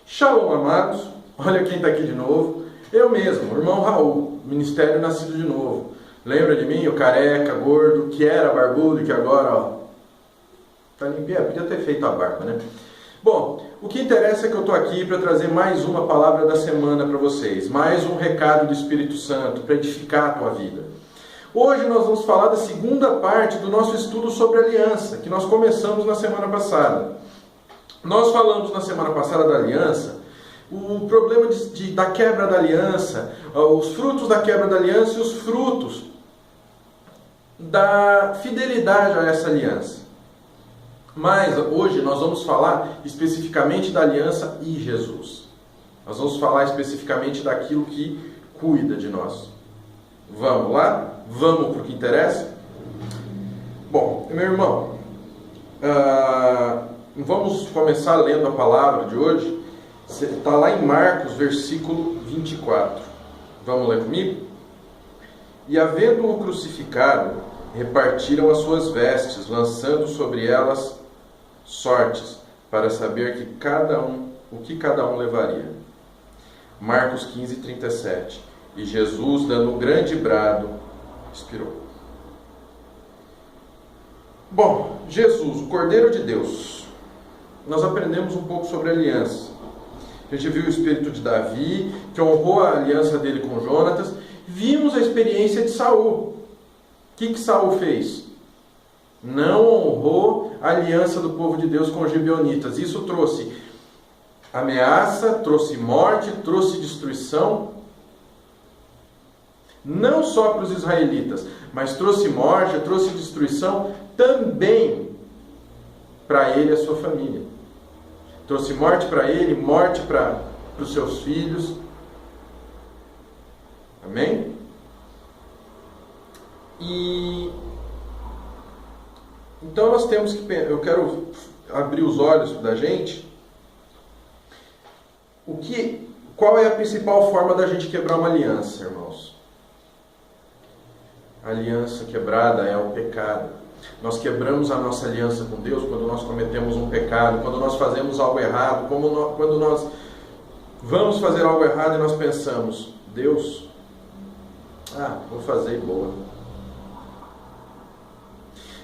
Shalom, amados. Olha quem está aqui de novo. Eu mesmo, o irmão Raul, Ministério Nascido de Novo. Lembra de mim, o careca, gordo, que era barbudo e que agora, ó, tá limpinho. Podia ter feito a barba, né? Bom, o que interessa é que eu estou aqui para trazer mais uma palavra da semana para vocês. Mais um recado do Espírito Santo para edificar a tua vida. Hoje nós vamos falar da segunda parte do nosso estudo sobre aliança, que nós começamos na semana passada. Nós falamos na semana passada da aliança, o problema da quebra da aliança, os frutos da quebra da aliança e os frutos da fidelidade a essa aliança. Mas hoje nós vamos falar especificamente da aliança e Jesus. Nós vamos falar especificamente daquilo que cuida de nós. Vamos lá? Vamos para o que interessa? Bom, meu irmão, vamos começar lendo a palavra de hoje. Está lá em Marcos, versículo 24. Vamos ler comigo? E havendo-o crucificado, repartiram as suas vestes, lançando sobre elas sortes, para saber o que cada um levaria. Marcos 15, 37. E Jesus, dando um grande brado, expirou. Bom, Jesus, o Cordeiro de Deus. Nós aprendemos um pouco sobre a aliança. A gente viu o espírito de Davi, que honrou a aliança dele com Jonatas. Vimos a experiência de Saul. O que Saul fez? Não honrou a aliança do povo de Deus com os gibeonitas. Isso trouxe ameaça, trouxe morte, trouxe destruição. Não só para os israelitas, mas trouxe morte, trouxe destruição também para ele e a sua família. Trouxe morte para ele, morte para os seus filhos. Amém? E então nós temos que, eu quero abrir os olhos da gente. Qual é a principal forma da gente quebrar uma aliança, irmãos? A aliança quebrada é o pecado. Nós quebramos a nossa aliança com Deus quando nós cometemos um pecado, quando nós fazemos algo errado, quando nós vamos fazer algo errado e nós pensamos, Deus, vou fazer boa.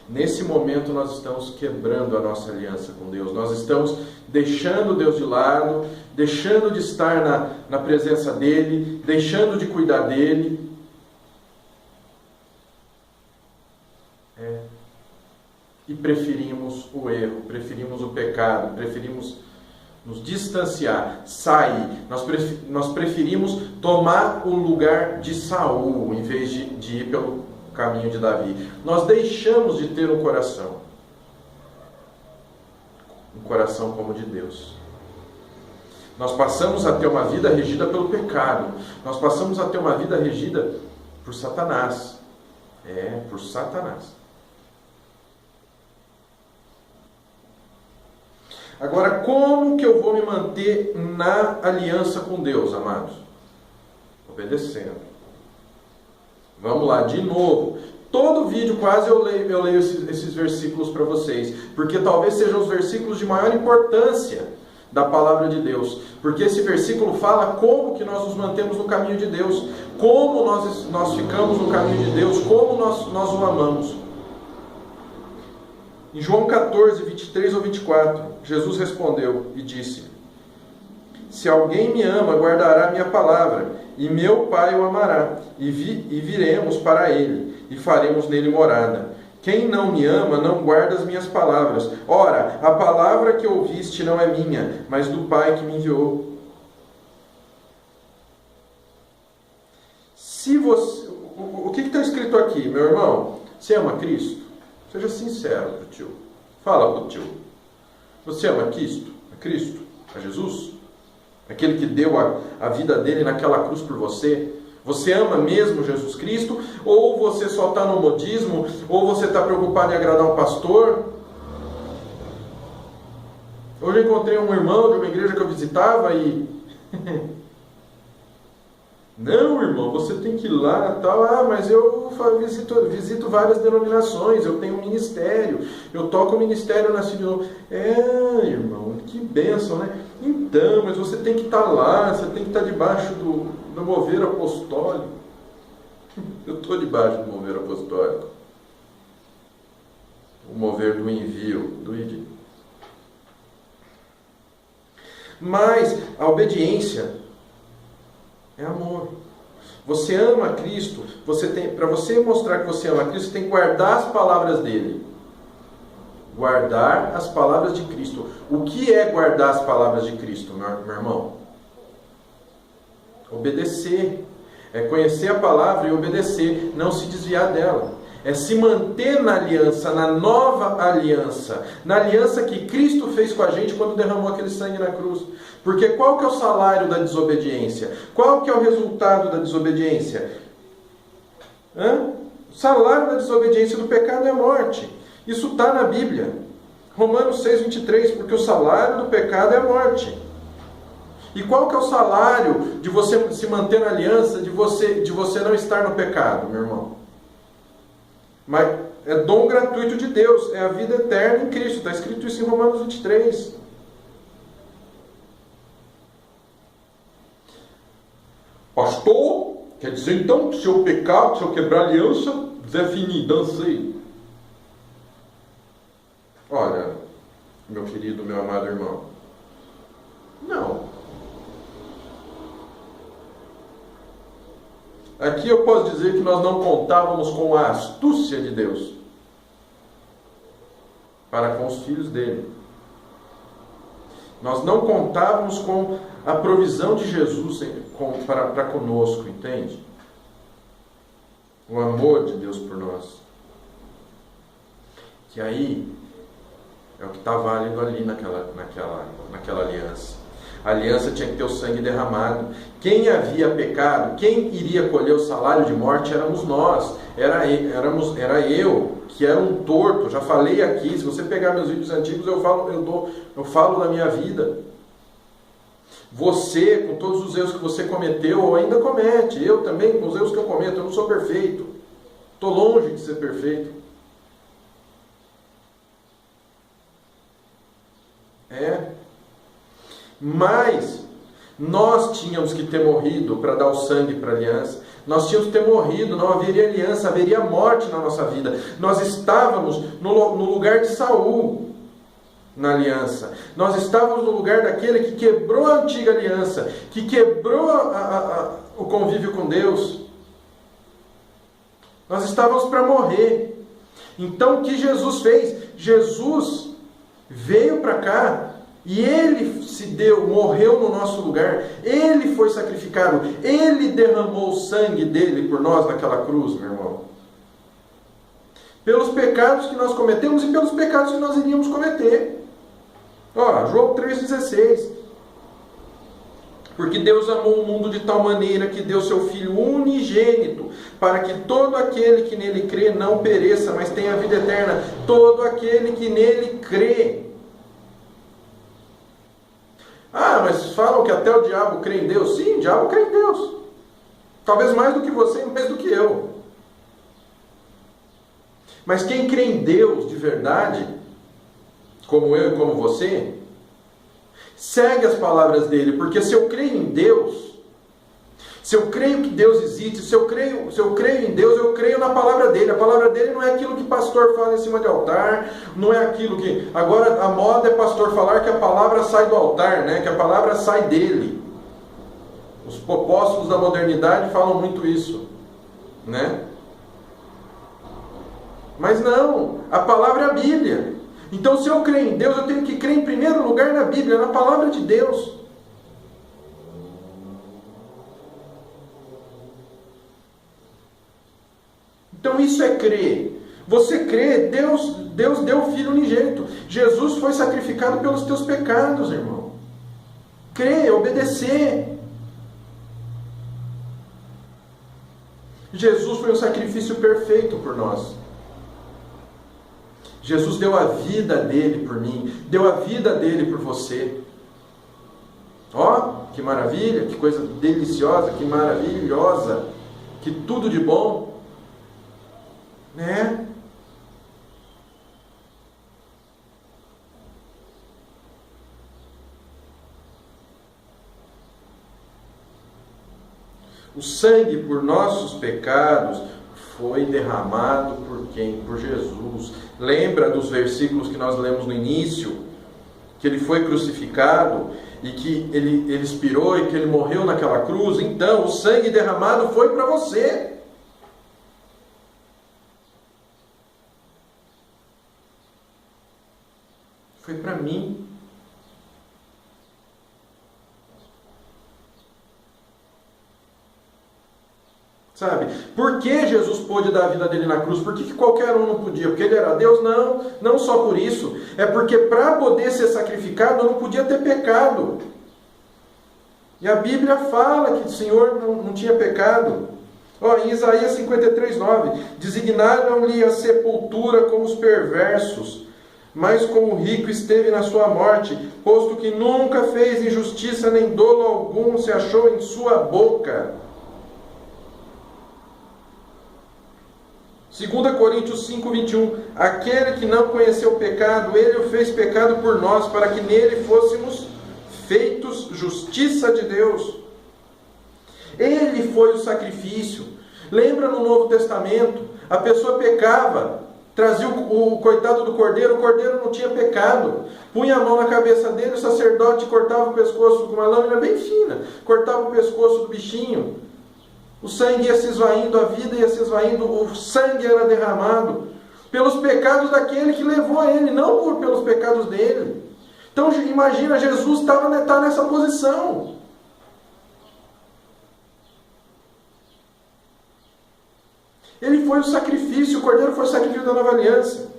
Nesse momento nós estamos quebrando a nossa aliança com Deus. Nós estamos deixando Deus de lado, deixando de estar na presença dEle, deixando de cuidar dEle. E preferimos o erro, preferimos o pecado, preferimos nos distanciar, sair. Nós preferimos tomar o lugar de Saul, em vez de ir pelo caminho de Davi. Nós deixamos de ter um coração como o de Deus. Nós passamos a ter uma vida regida pelo pecado. Nós passamos a ter uma vida regida por Satanás. Por Satanás. Agora, como que eu vou me manter na aliança com Deus, amados? Obedecendo. Vamos lá, de novo. Todo vídeo quase eu leio esses versículos para vocês, porque talvez sejam os versículos de maior importância da palavra de Deus. Porque esse versículo fala como que nós nos mantemos no caminho de Deus, como nós ficamos no caminho de Deus, como nós o amamos. Em João 14, 23 ou 24, Jesus respondeu e disse: Se alguém me ama, guardará minha palavra, e meu Pai o amará, e viremos para ele, e faremos nele morada. Quem não me ama, não guarda as minhas palavras. Ora, a palavra que ouviste não é minha, mas do Pai que me enviou. O que está escrito aqui, meu irmão? Você ama Cristo? Seja sincero para o tio. Fala para o tio. Você ama Cristo? A Jesus? Aquele que deu a vida dele naquela cruz por você? Você ama mesmo Jesus Cristo? Ou você só está no modismo? Ou você está preocupado em agradar um pastor? Hoje eu encontrei um irmão de uma igreja que eu visitava e Não, irmão, você tem que ir lá, tal. Ah, mas eu visito várias denominações, eu tenho um ministério, eu toco o ministério Nascido de Novo. É, irmão, que bênção, né? Então, mas você tem que estar lá, você tem que estar debaixo do mover apostólico. Eu estou debaixo do mover apostólico. O mover do envio, do ID. Mas a obediência é amor. Você ama Cristo, para você mostrar que você ama Cristo, você tem que guardar as palavras dele. Guardar as palavras de Cristo. O que é guardar as palavras de Cristo, meu irmão? Obedecer. É conhecer a palavra e obedecer, não se desviar dela. É se manter na aliança, na nova aliança, na aliança que Cristo fez com a gente quando derramou aquele sangue na cruz. Porque qual que é o salário da desobediência? Qual que é o resultado da desobediência? O salário da desobediência do pecado é a morte. Isso está na Bíblia. Romanos 6,23, porque o salário do pecado é a morte. E qual que é o salário de você se manter na aliança, de você não estar no pecado, meu irmão? Mas é dom gratuito de Deus, é a vida eterna em Cristo. Está escrito isso em Romanos 23. Pastor, quer dizer então que se eu pecar, se eu quebrar a aliança, Zé Fini, dancei. Olha, meu querido, meu amado irmão, não. Aqui eu posso dizer que nós não contávamos com a astúcia de Deus para com os filhos dele. Nós não contávamos com a provisão de Jesus para conosco, entende? O amor de Deus por nós. Que aí é o que está válido ali naquela aliança. A aliança tinha que ter o sangue derramado. Quem havia pecado, quem iria colher o salário de morte éramos nós. Era eu, que era um torto. Já falei aqui, se você pegar meus vídeos antigos, eu falo da minha vida. Você, com todos os erros que você cometeu ou ainda comete. Eu também, com os erros que eu cometo. Eu não sou perfeito. Estou longe de ser perfeito. Mas nós tínhamos que ter morrido para dar o sangue para a aliança. Nós tínhamos que ter morrido, não haveria aliança, haveria morte na nossa vida. Nós estávamos no lugar de Saul na aliança. Nós estávamos no lugar daquele que quebrou a antiga aliança, que quebrou o convívio com Deus. Nós estávamos para morrer. Então o que Jesus fez? Jesus veio para cá. E Ele morreu no nosso lugar. Ele foi sacrificado. Ele derramou o sangue dele por nós naquela cruz, meu irmão. Pelos pecados que nós cometemos e pelos pecados que nós iríamos cometer. João 3,16. Porque Deus amou o mundo de tal maneira que deu seu Filho unigênito, para que todo aquele que nele crê não pereça, mas tenha a vida eterna. Todo aquele que nele crê. Mas falam que até o diabo crê em Deus. Sim, o diabo crê em Deus. Talvez mais do que você e mais do que eu. Mas quem crê em Deus de verdade, como eu e como você, segue as palavras dele. Porque se eu creio em Deus, se eu creio que Deus existe, se eu creio em Deus, eu creio na palavra dele. A palavra dele não é aquilo que pastor fala em cima de altar, não é aquilo que... Agora a moda é pastor falar que a palavra sai do altar, né? Que a palavra sai dele. Os apóstolos da modernidade falam muito isso, né? Mas não, a palavra é a Bíblia. Então se eu creio em Deus, eu tenho que crer em primeiro lugar na Bíblia, na palavra de Deus. Então isso é crer. Você crê, Deus deu o Filho unigênito. Jesus foi sacrificado pelos teus pecados, irmão. Crer, obedecer. Jesus foi um sacrifício perfeito por nós. Jesus deu a vida dele por mim, deu a vida dele por você. que maravilha, que coisa deliciosa, que maravilhosa, que tudo de bom, né? O sangue por nossos pecados foi derramado por quem? Por Jesus. Lembra dos versículos que nós lemos no início? Que ele foi crucificado e que ele expirou e que ele morreu naquela cruz. Então, o sangue derramado foi para você. Foi para mim. Sabe? Por que Jesus pôde dar a vida dele na cruz? Por que qualquer um não podia? Porque ele era Deus? Não, não só por isso. É porque para poder ser sacrificado não podia ter pecado. E a Bíblia fala que o Senhor não tinha pecado. Em Isaías 53:9, designaram-lhe a sepultura como os perversos, mas como o rico esteve na sua morte, posto que nunca fez injustiça, nem dolo algum se achou em sua boca. 2 Coríntios 5:21, aquele que não conheceu o pecado, ele o fez pecado por nós, para que nele fôssemos feitos justiça de Deus. Ele foi o sacrifício. Lembra no Novo Testamento, a pessoa pecava, trazia o coitado do cordeiro, o cordeiro não tinha pecado, punha a mão na cabeça dele, o sacerdote cortava o pescoço com uma lâmina bem fina, cortava o pescoço do bichinho. O sangue ia se esvaindo, a vida ia se esvaindo, o sangue era derramado pelos pecados daquele que levou ele, não pelos pecados dele. Então imagina, Jesus está nessa posição. Ele foi o sacrifício, o cordeiro foi o sacrifício da nova aliança.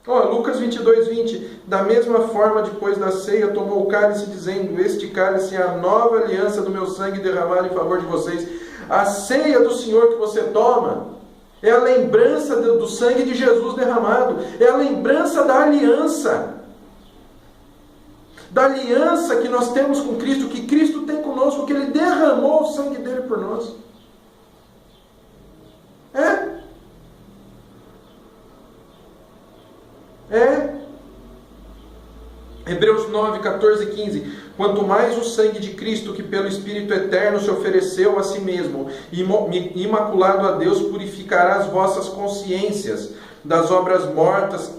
Lucas 22:20, da mesma forma, depois da ceia, tomou o cálice, dizendo, este cálice é a nova aliança do meu sangue derramado em favor de vocês. A ceia do Senhor que você toma é a lembrança do sangue de Jesus derramado, é a lembrança da aliança que nós temos com Cristo, que Cristo tem conosco, que Ele derramou o sangue dele por nós. Hebreus 9, 14 e 15. Quanto mais o sangue de Cristo, que pelo Espírito Eterno se ofereceu a si mesmo, imaculado a Deus, purificará as vossas consciências das obras mortas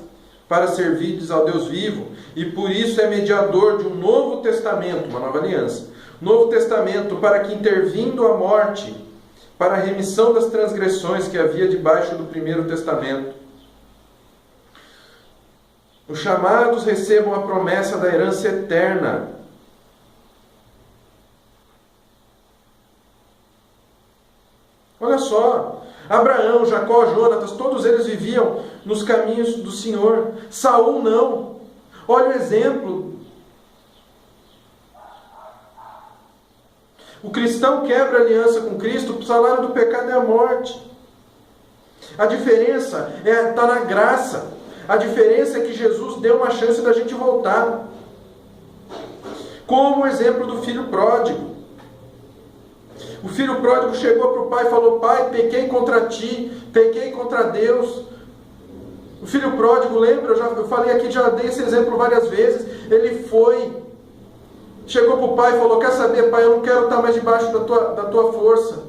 para servirdes ao Deus vivo. E por isso é mediador de um novo testamento, uma nova aliança. Novo testamento, para que, intervindo a morte, para a remissão das transgressões que havia debaixo do primeiro testamento, os chamados recebam a promessa da herança eterna. Olha só, Abraão, Jacó, Jonatas, todos eles viviam nos caminhos do Senhor. Saul não. Olha o exemplo. O cristão quebra aliança com Cristo, o salário do pecado é a morte. A diferença está na graça. A diferença é que Jesus deu uma chance da gente voltar. Como o exemplo do filho pródigo. O filho pródigo chegou para o pai e falou, pai, pequei contra ti, pequei contra Deus. O filho pródigo, lembra? Eu falei aqui, já dei esse exemplo várias vezes. Ele chegou para o pai e falou, quer saber, pai, eu não quero estar mais debaixo da tua força.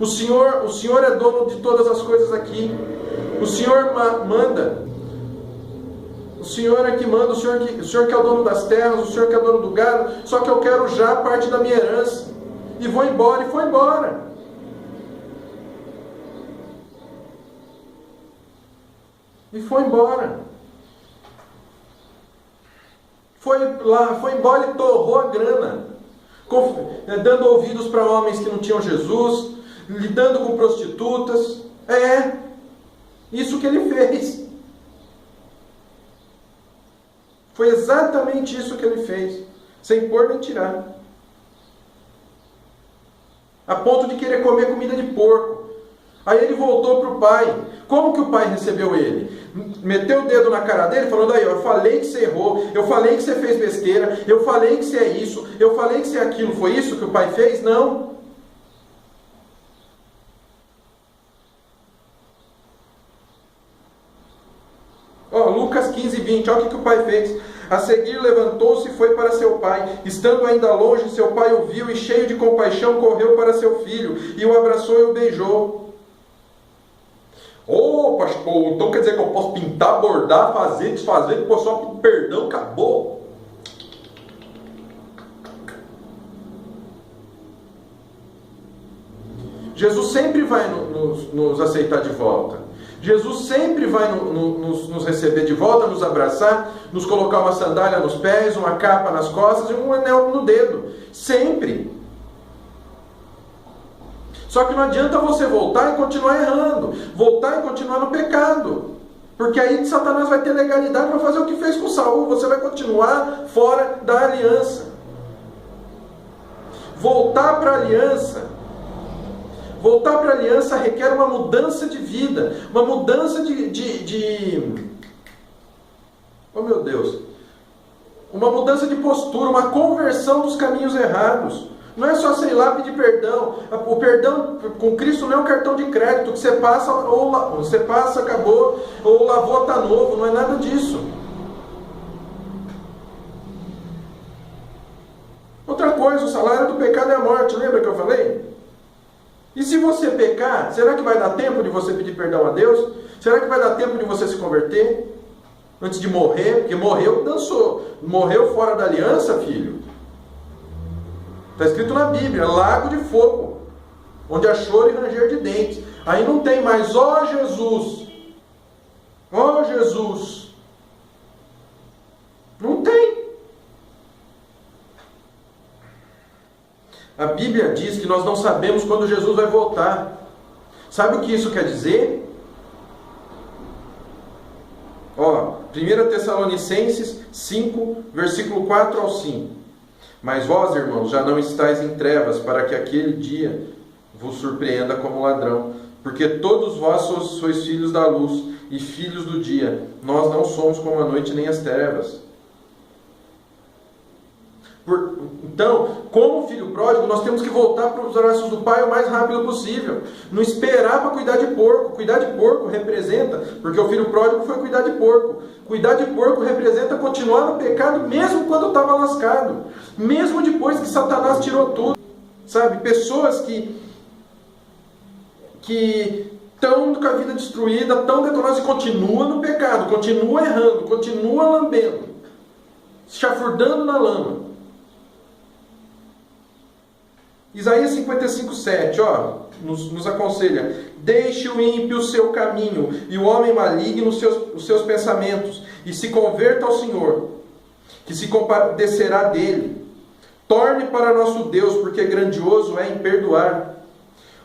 O Senhor é dono de todas as coisas aqui. O Senhor manda. O Senhor é que manda, o Senhor que é o dono das terras, o Senhor que é o dono do gado, só que eu quero já parte da minha herança. E vou embora, e foi embora. E foi embora. Foi embora e torrou a grana. Dando ouvidos para homens que não tinham Jesus, lidando com prostitutas. Isso que ele fez. Foi exatamente isso que ele fez, sem pôr nem tirar. A ponto de querer comer comida de porco. Aí ele voltou para o pai. Como que o pai recebeu ele? Meteu o dedo na cara dele, falando: aí, eu falei que você errou, eu falei que você fez besteira, eu falei que você é isso, eu falei que você é aquilo. Foi isso que o pai fez? Não. Lucas 15, 20, olha o que o pai fez. A seguir levantou-se e foi para seu pai. Estando ainda longe, seu pai o viu e, cheio de compaixão, correu para seu filho e o abraçou e o beijou. Pastor, então quer dizer que eu posso pintar, bordar, fazer, desfazer, que só pedir perdão, acabou? Jesus sempre vai nos aceitar de volta. Jesus sempre vai nos receber de volta, nos abraçar, nos colocar uma sandália nos pés, uma capa nas costas e um anel no dedo. Sempre. Só que não adianta você voltar e continuar errando, voltar e continuar no pecado. Porque aí Satanás vai ter legalidade para fazer o que fez com Saul. Você vai continuar fora da aliança. Voltar para a aliança. Voltar para a aliança requer uma mudança de vida, uma mudança oh meu Deus! Uma mudança de postura, uma conversão dos caminhos errados. Não é só, sei lá, pedir perdão. O perdão com Cristo não é um cartão de crédito que você passa, acabou, ou lavou, está novo. Não é nada disso. Outra coisa, o salário do pecado é a morte. Lembra que eu falei? E se você pecar, será que vai dar tempo de você pedir perdão a Deus? Será que vai dar tempo de você se converter? Antes de morrer? Porque morreu, dançou. Morreu fora da aliança, filho. Está escrito na Bíblia, lago de fogo, onde há choro e ranger de dentes. Aí não tem mais, ó Jesus. Ó Jesus. Não tem. A Bíblia diz que nós não sabemos quando Jesus vai voltar. Sabe o que isso quer dizer? 1 Tessalonicenses 5, versículo 4 ao 5. Mas vós, irmãos, já não estáis em trevas, para que aquele dia vos surpreenda como ladrão. Porque todos vós sois filhos da luz e filhos do dia. Nós não somos como a noite nem as trevas. Então, como filho pródigo, nós temos que voltar para os braços do Pai o mais rápido possível. Não esperar para cuidar de porco. Cuidar de porco representa, porque o filho pródigo foi cuidar de porco. Cuidar de porco representa continuar no pecado mesmo quando estava lascado. Mesmo depois que Satanás tirou tudo. Sabe, pessoas que estão com a vida destruída, estão detonadas e continuam no pecado, continuam errando, continuam lambendo, chafurdando na lama. Isaías 55, 7, nos aconselha: deixe o ímpio o seu caminho, e o homem maligno os seus pensamentos, e se converta ao Senhor, que se compadecerá dele. Torne para nosso Deus, porque grandioso é em perdoar.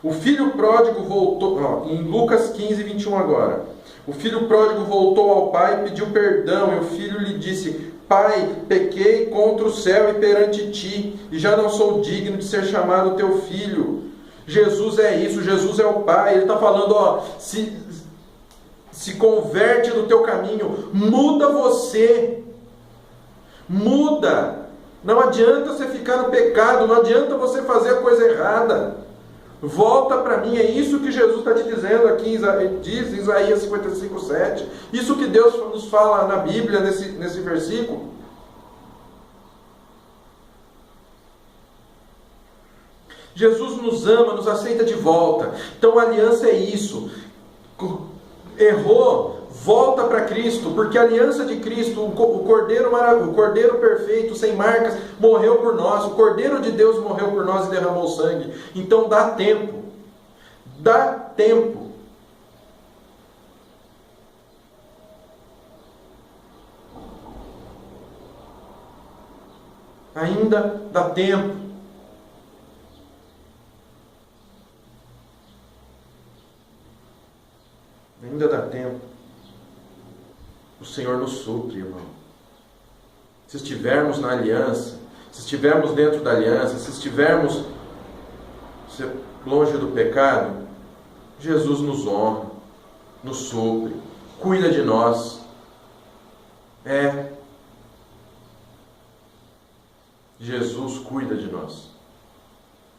O filho pródigo voltou, em Lucas 15, 21 agora. O filho pródigo voltou ao pai e pediu perdão, e o filho lhe disse: Pai, pequei contra o céu e perante ti, e já não sou digno de ser chamado teu filho. Jesus é isso, Jesus é o Pai. Ele está falando, se converte do teu caminho, muda você, muda. Não adianta você ficar no pecado, não adianta você fazer a coisa errada. Volta para mim, é isso que Jesus está te dizendo aqui, diz Isaías 55, 7. Isso que Deus nos fala na Bíblia, nesse versículo. Jesus nos ama, nos aceita de volta. Então a aliança é isso. Errou, volta para Cristo, porque a aliança de Cristo, o Cordeiro perfeito, sem marcas, morreu por nós. O Cordeiro de Deus morreu por nós e derramou sangue. Então dá tempo. Dá tempo. Ainda dá tempo. Ainda dá tempo. O Senhor nos supre, irmão. Se estivermos na aliança, se estivermos dentro da aliança, se estivermos longe do pecado, Jesus nos honra, nos supre, cuida de nós. Jesus cuida de nós,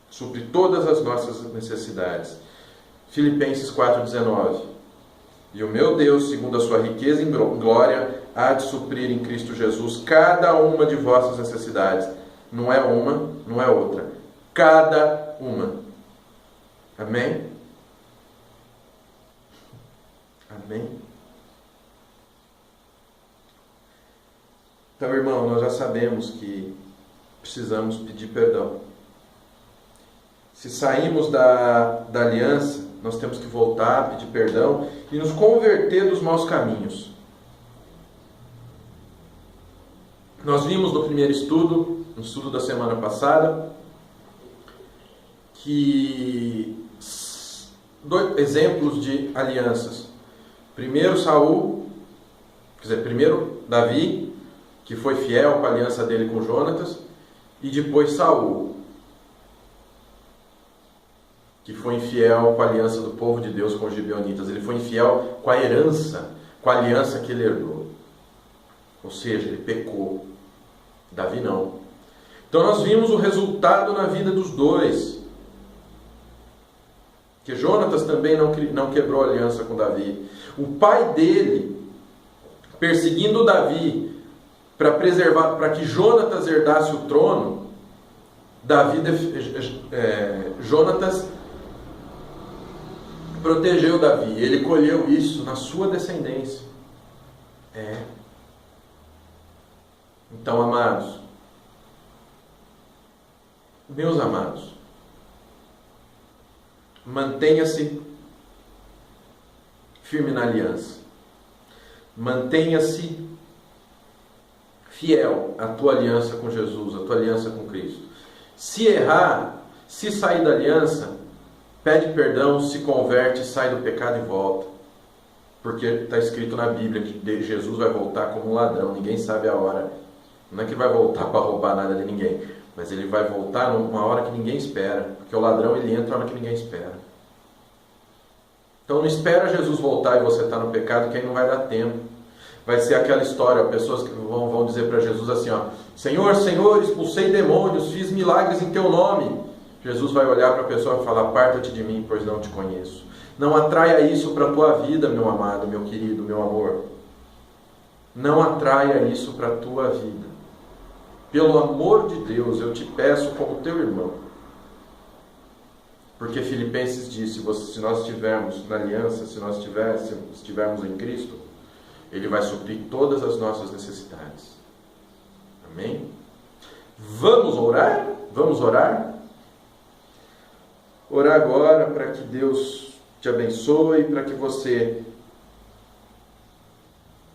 supre todas as nossas necessidades. Filipenses 4,19. E o meu Deus, segundo a sua riqueza em glória, há de suprir em Cristo Jesus cada uma de vossas necessidades. Não é uma, não é outra. Cada uma. Amém? Amém? Então, irmão, nós já sabemos que precisamos pedir perdão. Se saímos da aliança, nós temos que voltar, pedir perdão e nos converter dos maus caminhos. Nós vimos no primeiro estudo, no estudo da semana passada, que dois exemplos de alianças. Primeiro Davi, que foi fiel com a aliança dele com Jonatas, e depois Saul, que foi infiel com a aliança do povo de Deus com os gibeonitas. Ele foi infiel com a herança, com a aliança que ele herdou. Ou seja, ele pecou. Davi não. Então nós vimos o resultado na vida dos dois. Que Jonatas também não quebrou a aliança com Davi. O pai dele, perseguindo Davi para que Jonatas herdasse o trono, Jonatas protegeu Davi. Ele colheu isso na sua descendência. Então, amados, meus amados, mantenha-se firme na aliança. Mantenha-se fiel à tua aliança com Jesus, à tua aliança com Cristo. Se errar, se sair da aliança, pede perdão, se converte, sai do pecado e volta. Porque está escrito na Bíblia que Jesus vai voltar como um ladrão, ninguém sabe a hora. Não é que vai voltar para roubar nada de ninguém, mas ele vai voltar numa hora que ninguém espera, porque o ladrão ele entra na hora que ninguém espera. Então não espera Jesus voltar e você está no pecado, que aí não vai dar tempo. Vai ser aquela história, pessoas que vão dizer para Jesus assim, ó: Senhor, Senhor, expulsei demônios, fiz milagres em teu nome. Jesus vai olhar para a pessoa e falar: aparta-te de mim, pois não te conheço. Não atraia isso para a tua vida, meu amado, meu querido, meu amor. Não atraia isso para a tua vida. Pelo amor de Deus, eu te peço como teu irmão. Porque Filipenses disse, se nós estivermos na aliança, se nós estivermos em Cristo, Ele vai suprir todas as nossas necessidades. Amém? Vamos orar? Vamos orar? Orar agora para que Deus te abençoe, para que você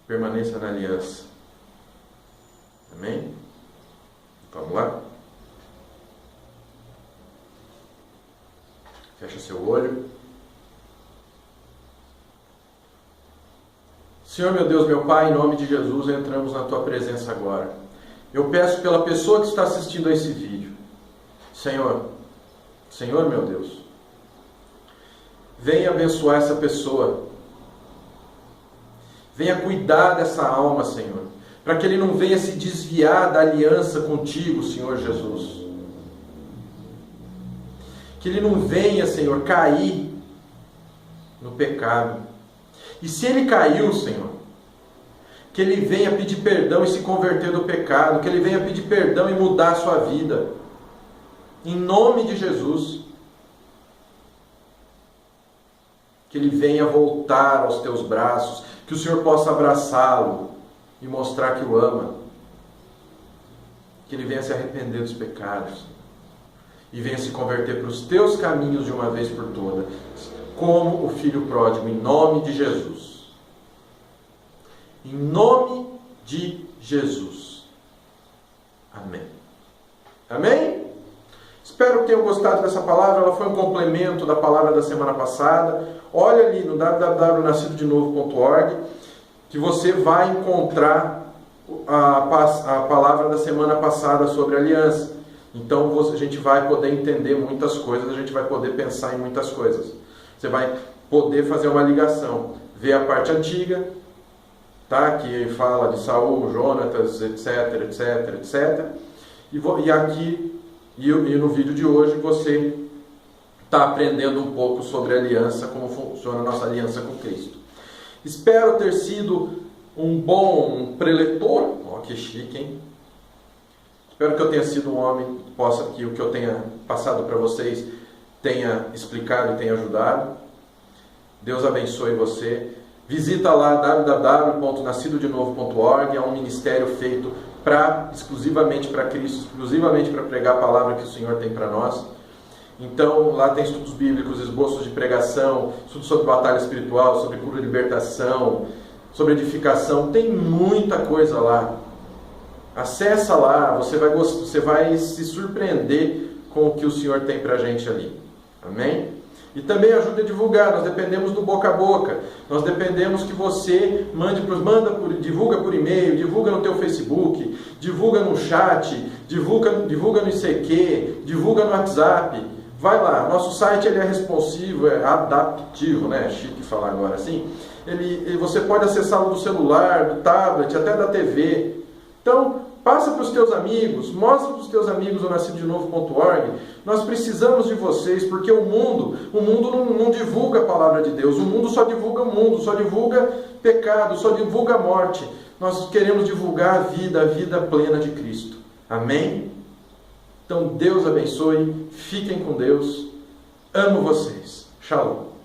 permaneça na aliança. Amém? Vamos lá? Fecha seu olho. Senhor, meu Deus, meu Pai, em nome de Jesus, entramos na Tua presença agora. Eu peço pela pessoa que está assistindo a esse vídeo. Senhor, meu Deus, venha abençoar essa pessoa. Venha cuidar dessa alma, Senhor, para que ele não venha se desviar da aliança contigo, Senhor Jesus. Que ele não venha, Senhor, cair no pecado. E se ele caiu, Senhor, que ele venha pedir perdão e se converter do pecado, que ele venha pedir perdão e mudar a sua vida. Em nome de Jesus. Que ele venha voltar aos teus braços, que o Senhor possa abraçá-lo e mostrar que o ama. Que ele venha se arrepender dos pecados e venha se converter para os teus caminhos de uma vez por todas, como o filho pródigo, em nome de Jesus. Em nome de Jesus. Amém. Amém? Espero que tenham gostado dessa palavra. Ela foi um complemento da palavra da semana passada. Olha ali no www.nascidodenovo.org que você vai encontrar a palavra da semana passada sobre aliança. Então a gente vai poder entender muitas coisas, a gente vai poder pensar em muitas coisas. Você vai poder fazer uma ligação. Ver a parte antiga, tá? Que fala de Saul, Jonatas, etc, etc, etc. E aqui, e no vídeo de hoje, você está aprendendo um pouco sobre a aliança, como funciona a nossa aliança com Cristo. Espero ter sido um bom preletor. Ó, que chique, hein? Espero que eu tenha sido um homem que o que eu tenha passado para vocês tenha explicado e tenha ajudado. Deus abençoe você. Visita lá www.nascidodenovo.org. É um ministério feito exclusivamente para Cristo, exclusivamente para pregar a palavra que o Senhor tem para nós. Então, lá tem estudos bíblicos, esboços de pregação, estudos sobre batalha espiritual, sobre cura e libertação, sobre edificação. Tem muita coisa lá. Acessa lá, você vai se surpreender com o que o Senhor tem para a gente ali. Amém? E também ajuda a divulgar. Nós dependemos do boca a boca. Nós dependemos que você divulga por e-mail, divulga no teu Facebook, divulga no chat, divulga no ICQ, divulga no WhatsApp. Vai lá. Nosso site ele é responsivo, é adaptivo, né? É chique falar agora assim. Você pode acessá-lo do celular, do tablet, até da TV. Então, passa para os teus amigos, mostra para os teus amigos o nascidodenovo.org. Nós precisamos de vocês, porque o mundo não divulga a palavra de Deus. O mundo só divulga o mundo, só divulga pecado, só divulga a morte. Nós queremos divulgar a vida plena de Cristo. Amém? Então, Deus abençoe, fiquem com Deus. Amo vocês. Shalom.